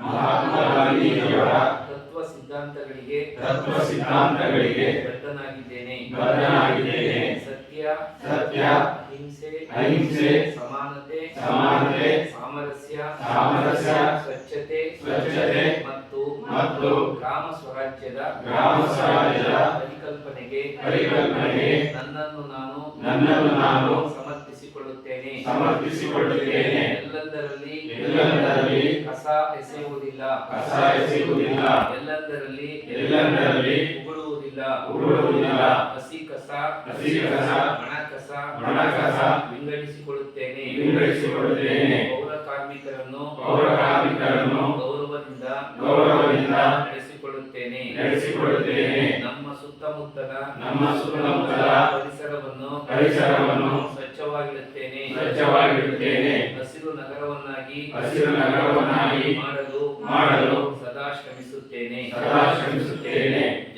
ಮಹಾತ್ಮ ಗಾಂಧೀಜಿಯವರ ತತ್ವ ಸಿದ್ಧಾಂತಗಳಿಗೆ ಬದ್ಧನಾಗಿದ್ದೇನೆ. ಸತ್ಯ, ಅಹಿಂಸೆ, ಸಮಾನತೆ, ಸಾಮರಸ್ಯ, ಸ್ವಚ್ಛತೆ ಮತ್ತು ಗ್ರಾಮ ಸ್ವರಾಜ್ಯದ ಪರಿಕಲ್ಪನೆಗೆ ನನ್ನನ್ನು ನಾನು ಸಮರ್ಪಿಸಿಕೊಳ್ಳುತ್ತೇನೆ. ಎಲ್ಲದರಲ್ಲಿ ಕಸ ಎಸೆಯುವುದಿಲ್ಲ, ಎಲ್ಲದರಲ್ಲಿ ಉಗುಳುವುದಿಲ್ಲ. ಹಸಿ ಕಸ, ಒಣ ಕಸ ವಿಂಗಡಿಸಿಕೊಳ್ಳುತ್ತೇನೆ. ಪೌರ ಕಾರ್ಮಿಕರನ್ನು ಗೌರವದಿಂದ ನಡೆಸಿಕೊಳ್ಳುತ್ತೇನೆ. ನಮ್ಮ ಸುತ್ತಮುತ್ತಲ ಪರಿಸರವನ್ನು ಸ್ವಚ್ಛವಾಗಿಡುತ್ತೇನೆ. ಹಸಿರು ನಗರವನ್ನಾಗಿ ಮಾಡಲು ಸದಾ ಶ್ರಮಿಸುತ್ತೇನೆ.